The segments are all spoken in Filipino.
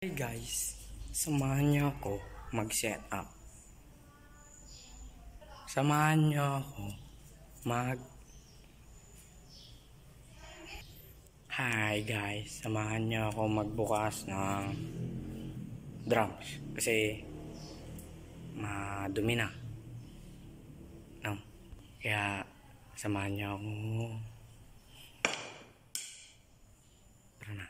Hey guys, samahan niyo ako mag-set up. Samahan niyo ako Hi guys, samahan niyo ako magbukas ng drums kasi madumi na. No? Kaya samahan niyo ako. Tara na.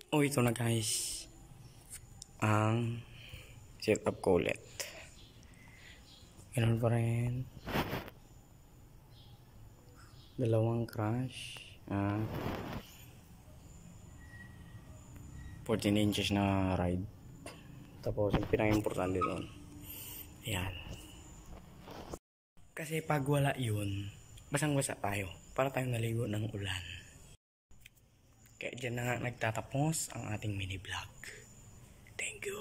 Oh, ito na guys ang setup ko ulit. Ganun pa rin, dalawang crash, 14 inches na ride. Tapos yung pinaka-importante doon, ayan, kasi pag wala yun, basang-basa tayo, para tayong naligo ng ulan. Kaya dyan na nga nagtatapos ang ating mini vlog. Thank you.